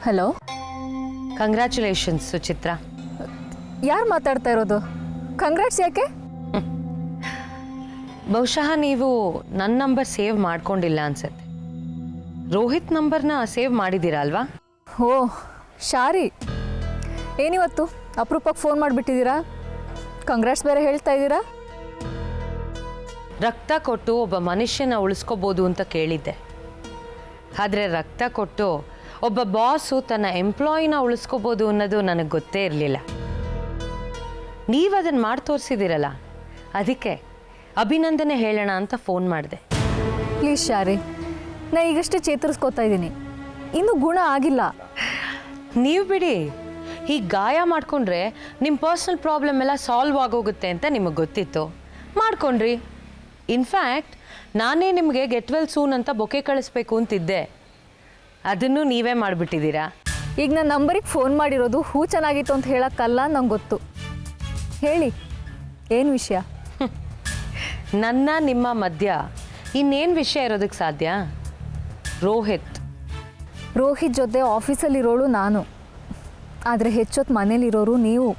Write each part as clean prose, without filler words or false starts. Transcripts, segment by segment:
Hello. Congratulations Suchitra. ಯಾರು ಮಾತಾಡ್ತಾ ಇರೋದು? ಕಂಗ್ರಾಟ್ಸ್ ಯಾಕೆ? ಬಹುಶಃ ನೀವು ನನ್ನ ನಂಬರ್ ಸೇವ್ ಮಾಡ್ಕೊಂಡಿಲ್ಲ ಅನ್ಸುತ್ತೆ. ರೋಹಿತ್ ನಂಬರ್ನ ಸೇವ್ ಮಾಡಿದ್ದೀರಾ ಅಲ್ವಾ? ಓ ಶಾರಿ, ಏನಿವತ್ತು ಅಪರೂಪಕ್ಕೆ ಫೋನ್ ಮಾಡಿಬಿಟ್ಟಿದ್ದೀರಾ? ಕಂಗ್ರಾಟ್ಸ್ ಬೇರೆ ಹೇಳ್ತಾ ಇದ್ದೀರಾ? ರಕ್ತ ಕೊಟ್ಟು ಒಬ್ಬ ಮನುಷ್ಯನ ಉಳಿಸ್ಕೋಬೋದು ಅಂತ ಕೇಳಿದ್ದೆ. ಆದರೆ ರಕ್ತ ಕೊಟ್ಟು ಒಬ್ಬ ಬಾಸು ತನ್ನ ಎಂಪ್ಲಾಯಿನ ಉಳಿಸ್ಕೋಬೋದು ಅನ್ನೋದು ನನಗೆ ಗೊತ್ತೇ ಇರಲಿಲ್ಲ. ನೀವು ಅದನ್ನು ಮಾಡಿ ತೋರಿಸಿದ್ದೀರಲ್ಲ, ಅದಕ್ಕೆ ಅಭಿನಂದನೆ ಹೇಳೋಣ ಅಂತ ಫೋನ್ ಮಾಡಿದೆ. ಪ್ಲೀಸ್ ಶಾರಿ, ನಾ ಈಗಷ್ಟೇ ಚೇತರಿಸ್ಕೋತಾ ಇದ್ದೀನಿ, ಇನ್ನೂ ಗುಣ ಆಗಿಲ್ಲ. ನೀವು ಬಿಡಿ, ಹೀಗೆ ಗಾಯ ಮಾಡಿಕೊಂಡ್ರೆ ನಿಮ್ಮ ಪರ್ಸ್ನಲ್ ಪ್ರಾಬ್ಲಮ್ ಎಲ್ಲ ಸಾಲ್ವ್ ಆಗೋಗುತ್ತೆ ಅಂತ ನಿಮಗೆ ಗೊತ್ತಿತ್ತು, ಮಾಡ್ಕೊಂಡ್ರಿ. ಇನ್ಫ್ಯಾಕ್ಟ್ ನಾನೇ ನಿಮಗೆ ಗೆಟ್ ವೆಲ್ ಸೂನ್ ಅಂತ ಬೊಕೆ ಕಳಿಸ್ಬೇಕು ಅಂತಿದ್ದೆ, ಅದನ್ನು ನೀವೇ ಮಾಡಿಬಿಟ್ಟಿದ್ದೀರಾ. ಈಗ ನನ್ನ ನಂಬರಿಗೆ ಫೋನ್ ಮಾಡಿರೋದು ಹೂ ಚೆನ್ನಾಗಿತ್ತು ಅಂತ ಹೇಳೋಕ್ಕಲ್ಲ, ನಂಗೆ ಗೊತ್ತು. ಹೇಳಿ, ಏನು ವಿಷಯ? ನನ್ನ ನಿಮ್ಮ ಮಧ್ಯ ಇನ್ನೇನು ವಿಷಯ ಇರೋದಕ್ಕೆ ಸಾಧ್ಯ? ರೋಹಿತ್ ಜೊತೆ ಆಫೀಸಲ್ಲಿರೋಳು ನಾನು, ಆದರೆ ಹೆಚ್ಚೊತ್ತು ಮನೇಲಿರೋರು ನೀವು.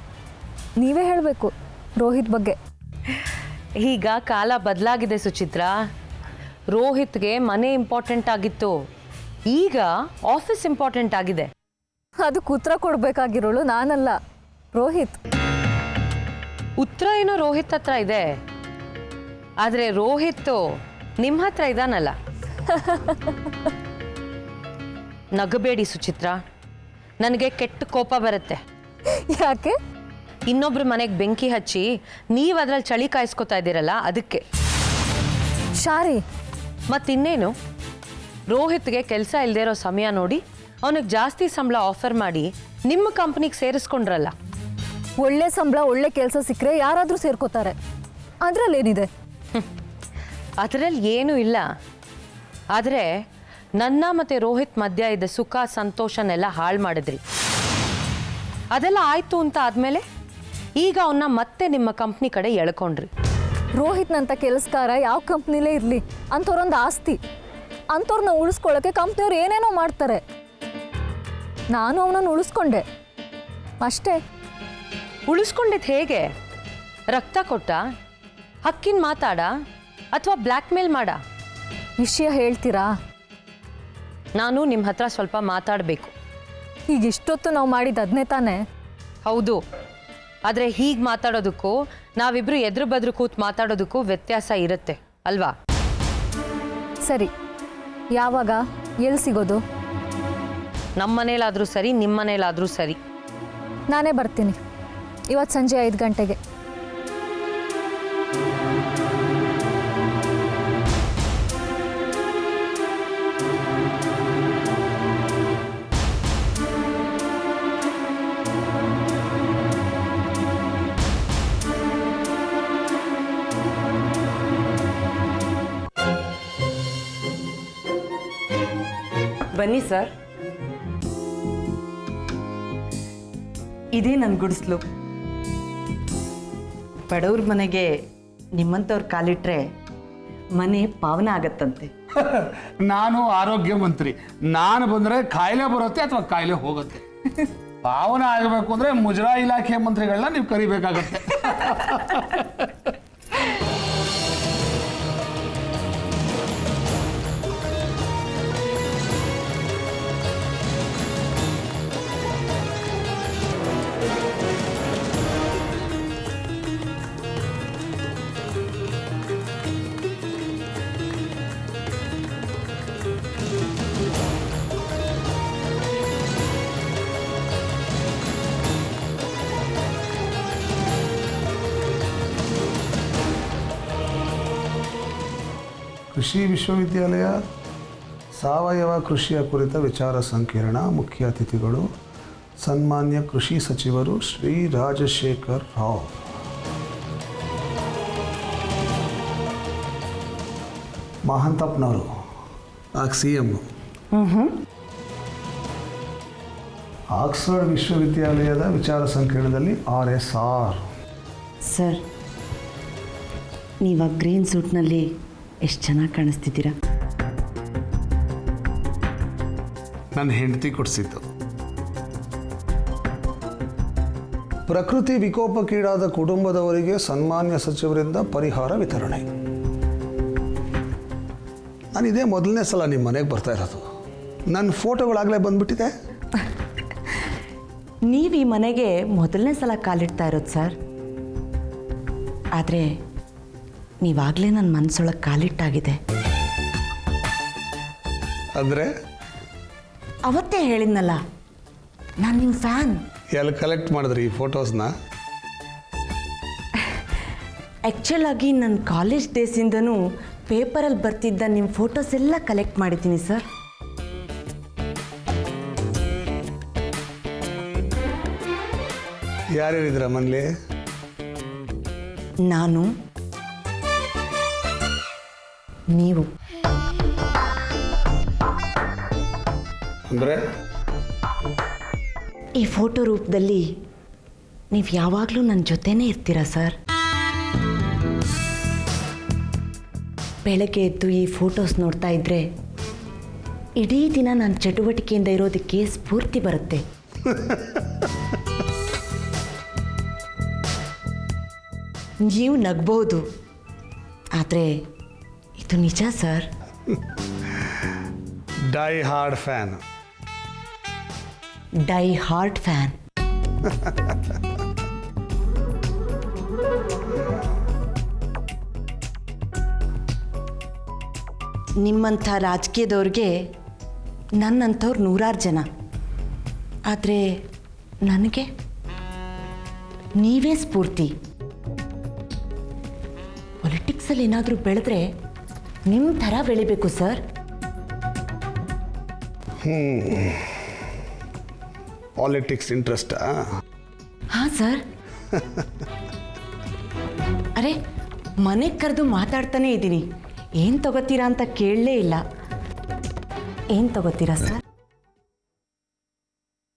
ನೀವೇ ಹೇಳಬೇಕು ರೋಹಿತ್ ಬಗ್ಗೆ. ಈಗ ಕಾಲ ಬದಲಾಗಿದೆ ಸುಚಿತ್ರಾ. ರೋಹಿತ್ಗೆ ಮನೆ ಇಂಪಾರ್ಟೆಂಟ್ ಆಗಿತ್ತು, ಈಗ ಆಫೀಸ್ ಇಂಪಾರ್ಟೆಂಟ್ ಆಗಿದೆ. ಅದಕ್ಕೆ ಉತ್ತರ ಕೊಡಬೇಕಾಗಿರೋಳು ನಾನಲ್ಲ, ರೋಹಿತ್. ಉತ್ತರ ಏನೋ ರೋಹಿತ್ ಹತ್ರ ಇದೆ, ಆದರೆ ರೋಹಿತ್ ನಿಮ್ಮ ಹತ್ರ ಇದಾನಲ್ಲ. ನಗಬೇಡಿ ಸುಚಿತ್ರಾ, ನನಗೆ ಕೆಟ್ಟ ಕೋಪ ಬರುತ್ತೆ. ಯಾಕೆ? ಇನ್ನೊಬ್ರ ಮನೆಗೆ ಬೆಂಕಿ ಹಚ್ಚಿ ನೀವು ಅದರಲ್ಲಿ ಚಳಿ ಕಾಯಿಸ್ಕೊತಾ ಇದ್ದೀರಲ್ಲ, ಅದಕ್ಕೆ. ಶಾರಿ, ಮತ್ತಿನ್ನೇನು, ರೋಹಿತ್ಗೆ ಕೆಲಸ ಇಲ್ಲದೆ ಇರೋ ಸಮಯ ನೋಡಿ ಅವನಿಗೆ ಜಾಸ್ತಿ ಸಂಬಳ ಆಫರ್ ಮಾಡಿ ನಿಮ್ಮ ಕಂಪ್ನಿಗೆ ಸೇರಿಸ್ಕೊಂಡ್ರಲ್ಲ. ಒಳ್ಳೆ ಸಂಬಳ ಒಳ್ಳೆ ಕೆಲಸ ಸಿಕ್ಕರೆ ಯಾರಾದರೂ ಸೇರ್ಕೋತಾರೆ, ಅದರಲ್ಲೇನಿದೆ? ಅದರಲ್ಲಿ ಏನೂ ಇಲ್ಲ. ಆದರೆ ನನ್ನ ಮತ್ತು ರೋಹಿತ್ ಮಧ್ಯ ಇದ್ದ ಸುಖ ಸಂತೋಷನೆಲ್ಲ ಹಾಳು ಮಾಡಿದ್ರಿ. ಅದೆಲ್ಲ ಆಯಿತು ಅಂತ ಆದಮೇಲೆ ಈಗ ಅವನ್ನ ಮತ್ತೆ ನಿಮ್ಮ ಕಂಪ್ನಿ ಕಡೆ ಎಳ್ಕೊಂಡ್ರಿ. ರೋಹಿತ್ನಂಥ ಕೆಲಸಕಾರ ಯಾವ ಕಂಪ್ನಿಲೇ ಇರಲಿ, ಅಂಥವ್ರೊಂದು ಆಸ್ತಿ. ಅಂಥವ್ರನ್ನ ಉಳಿಸ್ಕೊಳ್ಳೋಕ್ಕೆ ಕಂಪ್ನಿಯವ್ರು ಏನೇನೋ ಮಾಡ್ತಾರೆ. ನಾನು ಅವನನ್ನು ಉಳಿಸ್ಕೊಂಡೆ ಅಷ್ಟೇ. ಉಳಿಸ್ಕೊಂಡಿದ್ದು ಹೇಗೆ? ರಕ್ತ ಕೊಟ್ಟ, ಹಕ್ಕಿನ ಮಾತಾಡ, ಅಥವಾ ಬ್ಲ್ಯಾಕ್ ಮೇಲ್ ಮಾಡ? ವಿಷಯ ಹೇಳ್ತೀರಾ? ನಾನು ನಿಮ್ಮ ಹತ್ರ ಸ್ವಲ್ಪ ಮಾತಾಡಬೇಕು. ಈಗ ಇಷ್ಟೊತ್ತು ನಾವು ಮಾಡಿದ್ದು ಅದನ್ನೇ ತಾನೇ? ಹೌದು, ಆದರೆ ಹೀಗೆ ಮಾತಾಡೋದಕ್ಕೂ ನಾವಿಬ್ಬರು ಎದುರು ಬದ್ರು ಕೂತು ಮಾತಾಡೋದಕ್ಕೂ ವ್ಯತ್ಯಾಸ ಇರುತ್ತೆ ಅಲ್ವಾ? ಸರಿ, ಯಾವಾಗ, ಎಲ್ಲಿ ಸಿಗೋದು? ನಮ್ಮ ಮನೇಲಾದರೂ ಸರಿ, ನಿಮ್ಮ ಮನೇಲಾದರೂ ಸರಿ. ನಾನೇ ಬರ್ತೀನಿ ಇವತ್ತು ಸಂಜೆ 5 ಗಂಟೆಗೆ. ಬನ್ನಿ ಸರ್, ಇದೇ ನನ್ನ ಗುಡಿಸ್ಲು. ಬಡವ್ರ ಮನೆಗೆ ನಿಮ್ಮಂಥವ್ರು ಕಾಲಿಟ್ರೆ ಮನೆ ಪಾವನ ಆಗತ್ತಂತೆ. ನಾನು ಆರೋಗ್ಯ ಮಂತ್ರಿ, ನಾನು ಬಂದರೆ ಕಾಯಿಲೆ ಬರುತ್ತೆ ಅಥವಾ ಕಾಯಿಲೆ ಹೋಗುತ್ತೆ. ಪಾವನ ಆಗಬೇಕು ಅಂದರೆ ಮುಜರಾಯಿ ಇಲಾಖೆ ಮಂತ್ರಿಗಳನ್ನ ನೀವು ಕರಿಬೇಕಾಗತ್ತೆ. ಕೃಷಿ ವಿಶ್ವವಿದ್ಯಾಲಯ ಸಾವಯವ ಕೃಷಿಯ ಕುರಿತ ವಿಚಾರ ಸಂಕಿರಣ. ಮುಖ್ಯ ಅತಿಥಿಗಳು ಸನ್ಮಾನ್ಯ ಕೃಷಿ ಸಚಿವರು ಶ್ರೀ ರಾಜಶೇಖರ್ ರಾವ್. ಮಹಾಂತಪ್ಪನವರು ಆಗ CM. ಆಕ್ಸ್ಫರ್ಡ್ ವಿಶ್ವವಿದ್ಯಾಲಯದ ವಿಚಾರ ಸಂಕಿರಣದಲ್ಲಿ RSR. ಸರ್, ನೀವು ಗ್ರೀನ್ ಸೂಟ್ನಲ್ಲಿ ಎಷ್ಟು ಚೆನ್ನಾಗಿ ಕಾಣಿಸ್ತಿದ್ದೀರಾ. ನನ್ನ ಹೆಂಡತಿ ಕೊಡಿಸಿದ್ದು. ಪ್ರಕೃತಿ ವಿಕೋಪಕ್ಕೀಡಾದ ಕುಟುಂಬದವರಿಗೆ ಸನ್ಮಾನ್ಯ ಸಚಿವರಿಂದ ಪರಿಹಾರ ವಿತರಣೆ. ನಾನು ಇದೇ ಮೊದಲನೇ ಸಲ ನಿಮ್ಮ ಮನೆಗೆ ಬರ್ತಾ ಇರೋದು. ನನ್ನ ಫೋಟೋಗಳಾಗಲೇ ಬಂದ್ಬಿಟ್ಟಿದೆ. ನೀವು ಈ ಮನೆಗೆ ಮೊದಲನೇ ಸಲ ಕಾಲಿಡ್ತಾ ಇರೋದು ಸರ್. ಆದರೆ ನೀವಾಗಲೇ ನನ್ನ ಮನಸ್ಸೊಳಗೆ ಕಾಲಿಟ್ಟಾಗಿದೆ. ಅಂದರೆ ಅವತ್ತೇ ಹೇಳಿದ್ನಲ್ಲ, ನಾನು ನಿಮ್ಮ ಫ್ಯಾನ್. ಎಲ್ಲಿ ಕಲೆಕ್ಟ್ ಮಾಡಿದ್ರಿ ಈ ಫೋಟೋಸ್ನ? ಆ್ಯಕ್ಚುಲ್ ಆಗಿ ನನ್ನ ಕಾಲೇಜ್ ಡೇಸಿಂದನೂ ಪೇಪರಲ್ಲಿ ಬರ್ತಿದ್ದ ನಿಮ್ಮ ಫೋಟೋಸ್ ಎಲ್ಲ ಕಲೆಕ್ಟ್ ಮಾಡಿದ್ದೀನಿ ಸರ್. ಯಾರ್ಯಾರಿದ್ದೀರ ಮನೇಲಿ? ನಾನು, ನೀವು. ಅಂದರೆ ಈ ಫೋಟೋ ರೂಪದಲ್ಲಿ ನೀವು ಯಾವಾಗಲೂ ನನ್ನ ಜೊತೆನೇ ಇರ್ತೀರಾ ಸರ್. ಬೆಳಗ್ಗೆ ಎದ್ದು ಈ ಫೋಟೋಸ್ ನೋಡ್ತಾ ಇದ್ದರೆ ಇಡೀ ದಿನ ನಾನು ಚಟುವಟಿಕೆಯಿಂದ ಇರೋದಕ್ಕೆ ಸ್ಫೂರ್ತಿ ಬರುತ್ತೆ. ನೀವು ನಗ್ಬೋದು, ಆದರೆ ಇದು ನಿಜ sir. Die hard fan. Die heart fan. ನಿಮ್ಮಂಥ ರಾಜಕೀಯದವ್ರಿಗೆ ನನ್ನಂಥವ್ರು ನೂರಾರು ಜನ, ಆದರೆ ನನಗೆ ನೀವೇ ಸ್ಫೂರ್ತಿ. ಪೊಲಿಟಿಕ್ಸಲ್ಲಿ ಏನಾದರೂ ಬೆಳೆದ್ರೆ ನಿಮ್ಮ ಥರ ಬೆಳಿಬೇಕು ಸರ್. ಪಾಲಿಟಿಕ್ಸ್ ಇಂಟ್ರೆಸ್ಟಾ? ಹಾಂ ಸರ್. ಅರೆ, ಮನೆಗೆ ಕರೆದು ಮಾತಾಡ್ತಾನೇ ಇದ್ದೀನಿ. ಏನು ತಗೋತೀರಾ ಅಂತ ಕೇಳಲೇ ಇಲ್ಲ. ಏನು ತಗೋತೀರಾ ಸರ್?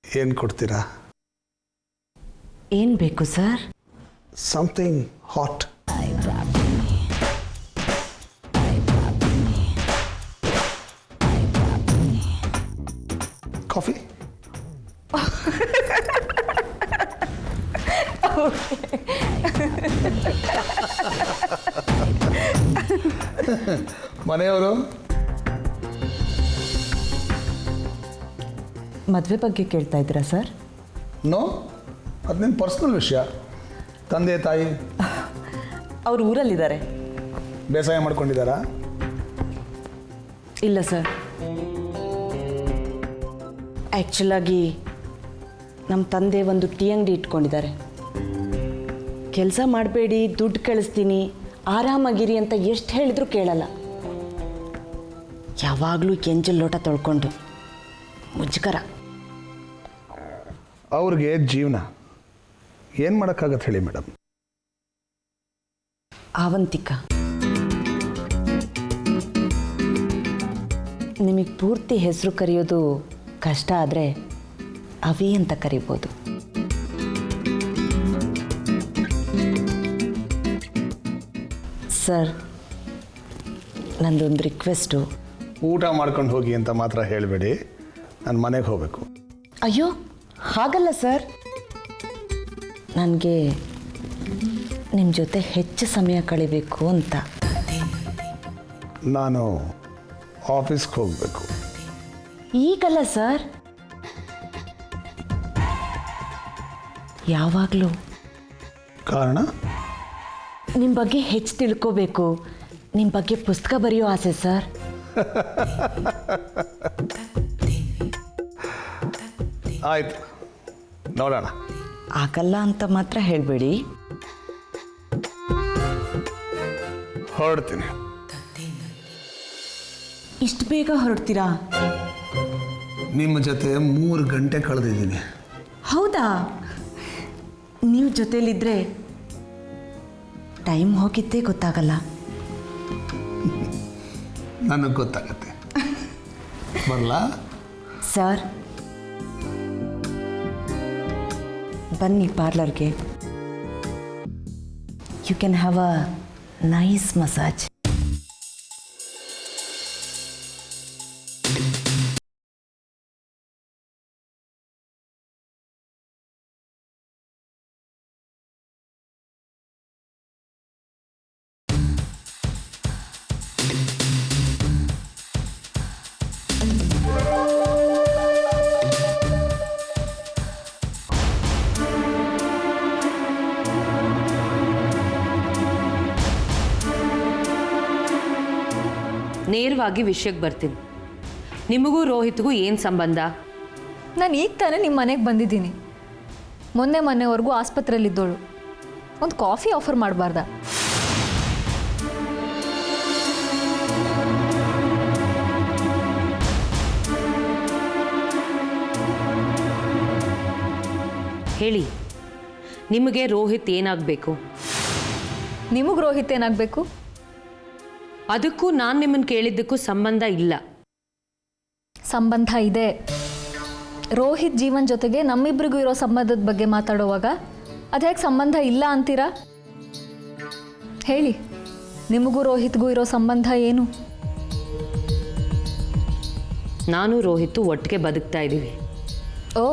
ಏನು ಕೊಡ್ತೀರಾ? ಏನು ಬೇಕು ಸರ್? Something hot. ಕಾಫಿ? ಮನೆಯವರು ಮದುವೆ ಬಗ್ಗೆ ಕೇಳ್ತಾ ಇದ್ದೀರಾ ಸರ್? ನೋ, ಅದು ನಿನ್ನ ಪರ್ಸ್ನಲ್ ವಿಷಯ. ತಂದೆ ತಾಯಿ ಅವ್ರು ಊರಲ್ಲಿದ್ದಾರೆ. ಬೇಸಾಯ ಮಾಡ್ಕೊಂಡಿದ್ದಾರಾ? ಇಲ್ಲ ಸರ್. ಆ್ಯಕ್ಚುಲಾಗಿ ನಮ್ಮ ತಂದೆ ಒಂದು ಟೀ ಅಂಗಡಿ ಇಟ್ಕೊಂಡಿದ್ದಾರೆ. ಕೆಲಸ ಮಾಡಬೇಡಿ, ದುಡ್ಡು ಕಳಿಸ್ತೀನಿ, ಆರಾಮಾಗಿರಿ ಅಂತ ಎಷ್ಟು ಹೇಳಿದ್ರು ಕೇಳಲ್ಲ. ಯಾವಾಗಲೂ ಎಂಜಲ್ ಲೋಟ ತೊಳ್ಕೊಂಡು ಮುಜುಗರ. ಅವ್ರಿಗೆ ಜೀವನ ಏನು ಮಾಡೋಕ್ಕಾಗತ್ತೆ ಹೇಳಿ ಮೇಡಮ್? ಆವಂತಿಕ, ನಿಮಗೆ ಪೂರ್ತಿ ಹೆಸರು ಕರೆಯೋದು ಕಷ್ಟ, ಆದರೆ ಅವಿ ಅಂತ ಕರಿಬೋದು. ಸರ್, ನಂದೊಂದು ರಿಕ್ವೆಸ್ಟು. ಊಟ ಮಾಡ್ಕೊಂಡು ಹೋಗಿ ಅಂತ ಮಾತ್ರ ಹೇಳಬೇಡಿ, ನಾನು ಮನೆಗೆ ಹೋಗಬೇಕು. ಅಯ್ಯೋ, ಹಾಗಲ್ಲ ಸರ್. ನನಗೆ ನಿಮ್ಮ ಜೊತೆ ಹೆಚ್ಚು ಸಮಯ ಕಳಿಬೇಕು ಅಂತ. ನಾನು ಆಫೀಸ್ಗೆ ಹೋಗಬೇಕು. ಈಗಲ್ಲ ಸರ್, ಯಾವಾಗಲೂ. ಕಾರಣ? ನಿಮ್ಮ ಬಗ್ಗೆ ಹೆಚ್ಚು ತಿಳ್ಕೋಬೇಕು, ನಿಮ್ಮ ಬಗ್ಗೆ ಪುಸ್ತಕ ಬರೆಯೋ ಆಸೆ ಸರ್. ಆಯ್ತು, ನೋಡೋಣ. ಆಗಲ್ಲ ಅಂತ ಮಾತ್ರ ಹೇಳಬೇಡಿ. ಹೊರಡ್ತೀನಿ. ಇಷ್ಟು ಬೇಗ ಹೊರಡ್ತೀರಾ? ನಿಮ್ಮ ಜೊತೆ 3 ಗಂಟೆ ಕಳೆದಿದ್ದೀನಿ. ಹೌದಾ? ನೀವು ಜೊತೆಲಿದ್ದರೆ ಟೈಮ್ ಹೋಗಿದ್ದೇ ಗೊತ್ತಾಗಲ್ಲ. ನನಗೆ ಗೊತ್ತಾಗತ್ತೆ. ಬರಲಾ ಸರ್? ಬನ್ನಿ ಪಾರ್ಲರ್ಗೆ. You can have a nice massage. ನೇರವಾಗಿ ವಿಷಯಕ್ಕೆ ಬರ್ತೀನಿ. ನಿಮಗೂ ರೋಹಿತ್ಗೂ ಏನು ಸಂಬಂಧ? ನಾನು ಈಗ ತಾನೇ ನಿಮ್ಮ ಮನೆಗೆ ಬಂದಿದ್ದೀನಿ. ಮೊನ್ನೆವರೆಗೂ ಆಸ್ಪತ್ರೆಯಲ್ಲಿದ್ದೋಳು. ಒಂದು ಕಾಫಿ ಆಫರ್ ಮಾಡಬಾರ್ದ? ಹೇಳಿ, ನಿಮಗೆ ರೋಹಿತ್ ಏನಾಗಬೇಕು? ನಿಮಗೆ ರೋಹಿತ್ ಏನಾಗಬೇಕು? ಅದಕ್ಕೂ ನಾನು ನಿಮ್ಮನ್ನು ಕೇಳಿದ್ದಕ್ಕೂ ಸಂಬಂಧ ಇಲ್ಲ. ಸಂಬಂಧ ಇದೆ. ರೋಹಿತ್ ಜೀವನ್ ಜೊತೆಗೆ ನಮ್ಮಿಬ್ರಿಗೂ ಇರೋ ಸಂಬಂಧದ ಬಗ್ಗೆ ಮಾತಾಡುವಾಗ ಅದು ಹೇಗೆ ಸಂಬಂಧ ಇಲ್ಲ ಅಂತೀರಾ? ಹೇಳಿ, ನಿಮಗೂ ರೋಹಿತ್ಗೂ ಇರೋ ಸಂಬಂಧ ಏನು? ನಾನು ರೋಹಿತ್ ಒಟ್ಟಿಗೆ ಬದುಕ್ತಾ ಇದ್ದೀವಿ. ಓ,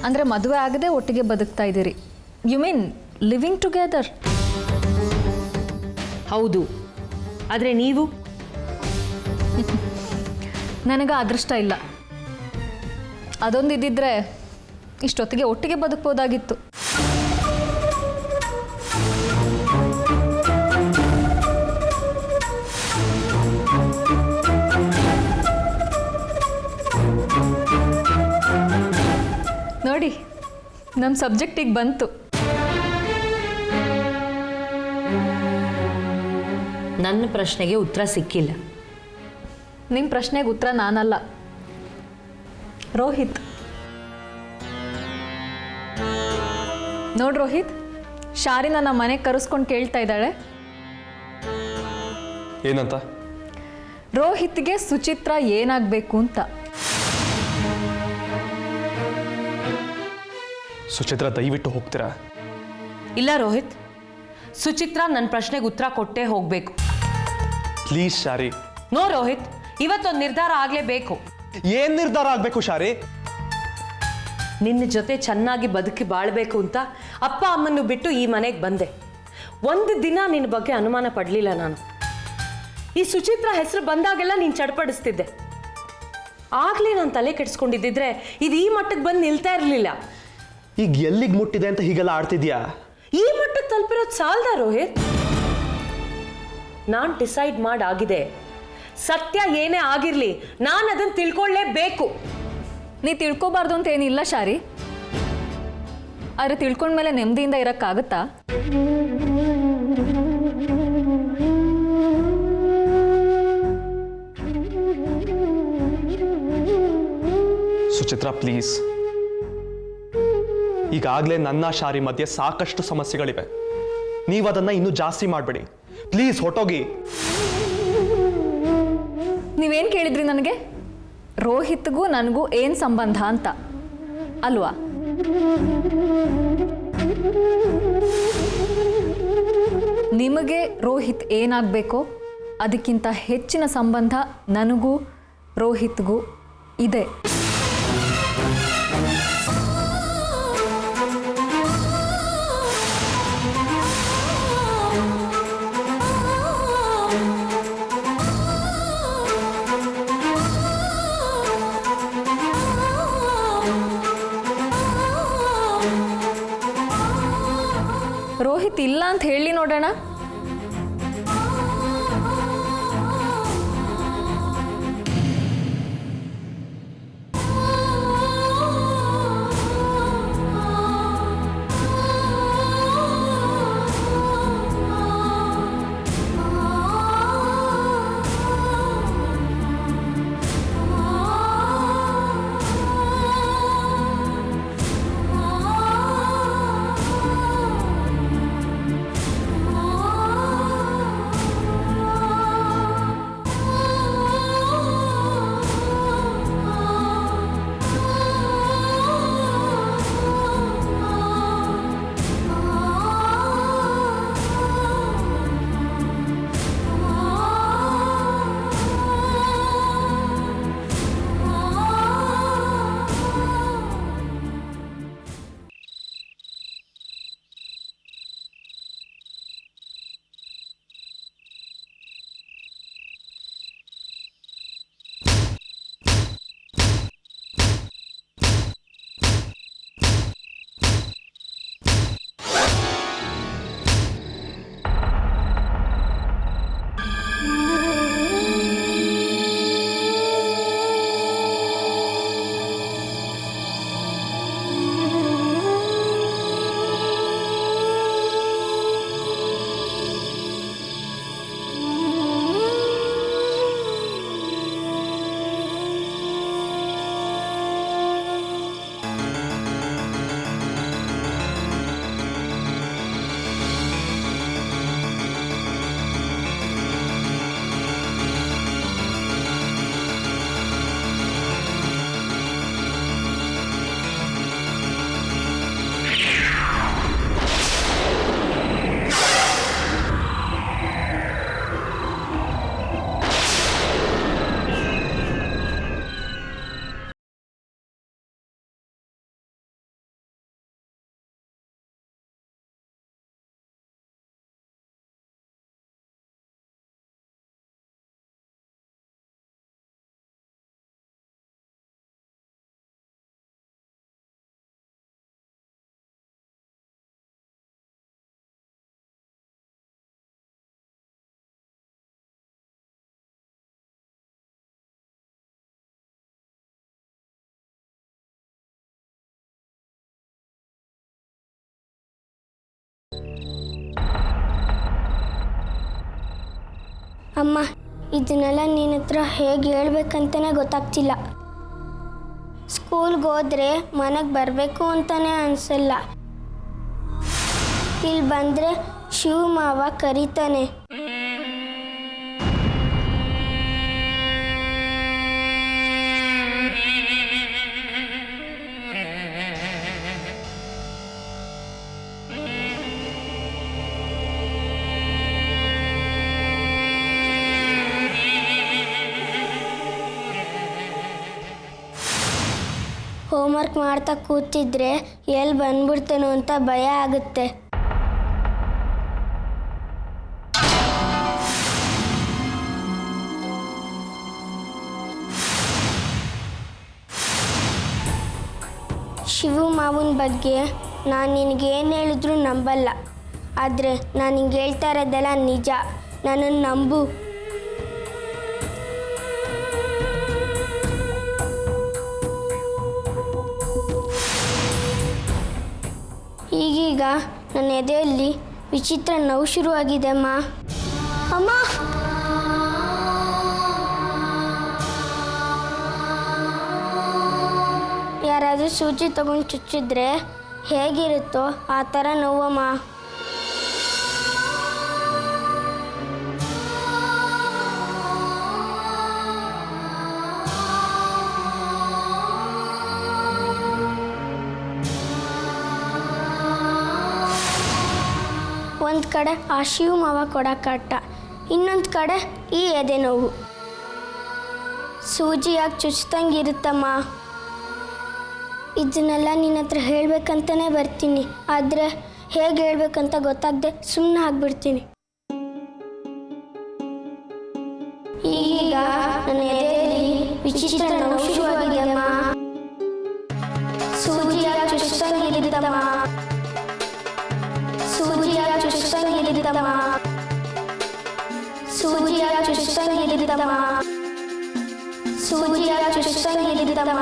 ಅಂದರೆ ಮದುವೆ ಆಗದೆ ಒಟ್ಟಿಗೆ ಬದುಕ್ತಾ ಇದ್ದೀರಿ. You mean living together? ಹೌದು. ಆದರೆ ನೀವು? ನನಗೆ ಅದೃಷ್ಟ ಇಲ್ಲ. ಅದೊಂದು ಇದ್ದಿದ್ರೆ ಇಷ್ಟೊತ್ತಿಗೆ ಒಟ್ಟಿಗೆ ಬದುಕ್ಬೋದಾಗಿತ್ತು. ನೋಡಿ, ನಮ್ಮ ಸಬ್ಜೆಕ್ಟಿಗೆ ಬಂತು. ನನ್ನ ಪ್ರಶ್ನೆಗೆ ಉತ್ತರ ಸಿಕ್ಕಿಲ್ಲ. ನಿಮ್ಮ ಪ್ರಶ್ನೆಗೆ ಉತ್ತರ ನಾನಲ್ಲ, ರೋಹಿತ್. ನೋಡು ರೋಹಿತ್, ಶಾರಿನ ನಮ್ಮ ಮನೆಗೆ ಕರೆಸ್ಕೊಂಡು ಕೇಳ್ತಾ ಇದ್ದಾಳೆ. ಏನಂತ? ರೋಹಿತ್ಗೆ ಸುಚಿತ್ರ ಏನಾಗಬೇಕು ಅಂತ. ಸುಚಿತ್ರ, ದಯವಿಟ್ಟು ಹೋಗ್ತೀರಾ? ಇಲ್ಲ ರೋಹಿತ್, ಸುಚಿತ್ರ ನನ್ನ ಪ್ರಶ್ನೆಗೆ ಉತ್ತರ ಕೊಟ್ಟೇ ಹೋಗಬೇಕು. ಪ್ಲೀಸ್ ಶಾರಿ. ನೋ ರೋಹಿತ್, ಇವತ್ತೊಂದು ನಿರ್ಧಾರ ಆಗಲೇಬೇಕು. ಏನ್ ನಿರ್ಧಾರ ಆಗ್ಬೇಕು ಶಾರಿ? ನಿನ್ನ ಜೊತೆ ಚೆನ್ನಾಗಿ ಬದುಕಿ ಬಾಳ್ಬೇಕು ಅಂತ ಅಪ್ಪ ಅಮ್ಮನ್ನು ಬಿಟ್ಟು ಈ ಮನೆಗೆ ಬಂದೆ. ಒಂದು ದಿನ ನಿನ್ನ ಬಗ್ಗೆ ಅನುಮಾನ ಪಡಲಿಲ್ಲ ನಾನು. ಈ ಸುಚಿತ್ರ ಹೆಸರು ಬಂದಾಗೆಲ್ಲ ನೀನು ಚಡ್ಪಡಿಸ್ತಿದ್ದೆ. ಆಗಲೇ ನಾನು ತಲೆ ಕೆಡಿಸ್ಕೊಂಡಿದ್ದಿದ್ರೆ ಇದು ಈ ಮಟ್ಟಕ್ಕೆ ಬಂದು ನಿಲ್ತಾ ಇರಲಿಲ್ಲ. ಈಗ ಎಲ್ಲಿಗೆ ಮುಟ್ಟಿದೆ ಅಂತ ಹೀಗೆಲ್ಲ ಆಡ್ತಿದ್ಯಾ? ಈ ಮಟ್ಟಕ್ಕೆ ತಲುಪಿರೋದು ಸಾಲದ ರೋಹಿತ್? ನಾನು ಡಿಸೈಡ್ ಮಾಡಾಗಿದೆ. ಸತ್ಯ ಏನೇ ಆಗಿರಲಿ ನಾನು ಅದನ್ನು ತಿಳ್ಕೊಳ್ಳೇಬೇಕು. ನೀ ತಿಳ್ಕೊಬಾರ್ದು ಅಂತ ಏನಿಲ್ಲ ಶಾರಿ. ಆದರೆ ತಿಳ್ಕೊಂಡ್ಮೇಲೆ ನೆಮ್ಮದಿಯಿಂದ ಇರೋಕ್ಕಾಗತ್ತಾ? ಸುಚಿತ್ರ, ಪ್ಲೀಸ್. ಈಗಾಗಲೇ ನನ್ನ ಶಾರಿ ಮಧ್ಯೆ ಸಾಕಷ್ಟು ಸಮಸ್ಯೆಗಳಿವೆ. ನೀವು ಅದನ್ನ ಇನ್ನೂ ಜಾಸ್ತಿ ಮಾಡಬೇಡಿ. ಪ್ಲೀಸ್ ಹೊಟ್ಟೋಗಿ. ನೀವೇನು ಕೇಳಿದ್ರಿ ನನಗೆ? ರೋಹಿತ್ಗೂ ನನಗೂ ಏನು ಸಂಬಂಧ ಅಂತ ಅಲ್ವಾ? ನಿಮಗೆ ರೋಹಿತ್ ಏನಾಗಬೇಕೋ ಅದಕ್ಕಿಂತ ಹೆಚ್ಚಿನ ಸಂಬಂಧ ನನಗೂ ರೋಹಿತ್ಗೂ ಇದೆ. ರೋಹಿತ್ ಇಲ್ಲ ಅಂತ ಹೇಳಿ ನೋಡೋಣ. ಅಮ್ಮ, ಇದನ್ನೆಲ್ಲ ನಿನ್ನ ಹತ್ರ ಹೇಗೆ ಹೇಳ್ಬೇಕಂತಲೇ ಗೊತ್ತಾಗ್ತಿಲ್ಲ. ಸ್ಕೂಲ್ಗೆ ಹೋದರೆ ಮನೆಗೆ ಬರಬೇಕು ಅಂತಲೇ ಅನಿಸಲ್ಲ. ಇಲ್ಲಿ ಬಂದರೆ ಶಿವ ಮಾವ ಕರೀತಾನೆ. ಹೋಮ್ವರ್ಕ್ ಮಾಡ್ತಾ ಕೂತಿದ್ರೆ ಎಲ್ಲಿ ಬಂದ್ಬಿಡ್ತೇನೋ ಅಂತ ಭಯ ಆಗುತ್ತೆ. ಶಿವು ಮಾವನ ಬಗ್ಗೆ ನಾನು ನಿನಗೇನು ಹೇಳಿದ್ರು ನಂಬಲ್ಲ. ಆದರೆ ನಾನು ಹಿಂಗೆ ಹೇಳ್ತಾ ಇರೋದೆಲ್ಲ ನಿಜ. ನನ್ನನ್ನು ನಂಬು. ಈಗೀಗ ನನ್ನ ಎದೆಯಲ್ಲಿ ವಿಚಿತ್ರ ನೋವು ಶುರುವಾಗಿದೆ ಅಮ್ಮ. ಅಮ್ಮ, ಯಾರಾದರೂ ಸೂಜಿ ತಗೊಂಡು ಚುಚ್ಚಿದ್ರೆ ಹೇಗಿರುತ್ತೋ ಆ ಥರ ನೋವಮ್ಮ. ಒಂದು ಕಡೆ ಆ ಶಿವ ಮಾವ ಕೊಡೋ ಕಟ್ಟ, ಇನ್ನೊಂದು ಕಡೆ ಈ ಎದೆ ನೋವು. ಸೂಜಿಯಾಗಿ ಚುಚ್ಚಿದಂಗಿರುತ್ತಮ್ಮ. ಇದನ್ನೆಲ್ಲ ನಿನ್ನ ಹತ್ರ ಹೇಳ್ಬೇಕಂತಲೇ ಬರ್ತೀನಿ. ಆದರೆ ಹೇಗೆ ಹೇಳ್ಬೇಕಂತ ಗೊತ್ತಾಗದೆ ಸುಮ್ಮನೆ ಆಗ್ಬಿಡ್ತೀನಿ. ಈಗ ನನ್ನ ಎದೆಯಲ್ಲಿ ವಿಚಿತ್ರ ನೋವು ಶುರುವಾಗಿದೆಯಮ್ಮ. ಸೂಜಿಯಾಗಿ ಚುಚ್ಚಿದಂಗಿರುತ್ತಮ್ಮ. ಸೂಜಿಯಾಗಿ ಚುಚ್ಚಿದಂಗಿರುತ್ತಮ್ಮ. ಸೂಜಿಯಾಗಿ ಚುಚ್ಚಿದಂಗಿರುತ್ತಮ್ಮ. ಸೂಜಿಯಾಗಿ ಚುಚ್ಚಿದಂಗಿರುತ್ತಮ್ಮ.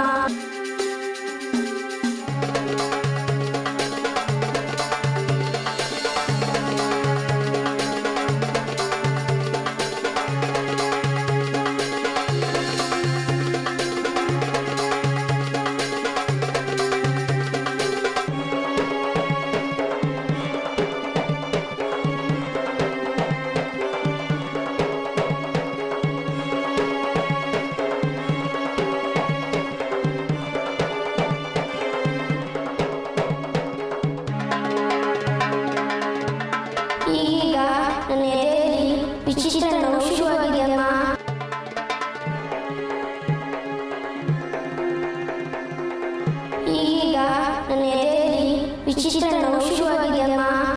ಈಗ ನನ್ನ ಎದೆಯಲ್ಲಿ ವಿಚಿತ್ರ ನೋವು ಶುರುವಾಗಿದೆಯಮ್ಮ. ಈಗ ನನ್ನ ಎದೆಯಲ್ಲಿ ವಿಚಿತ್ರ ನೋವು ಶುರುವಾಗಿದೆಯಮ್ಮ.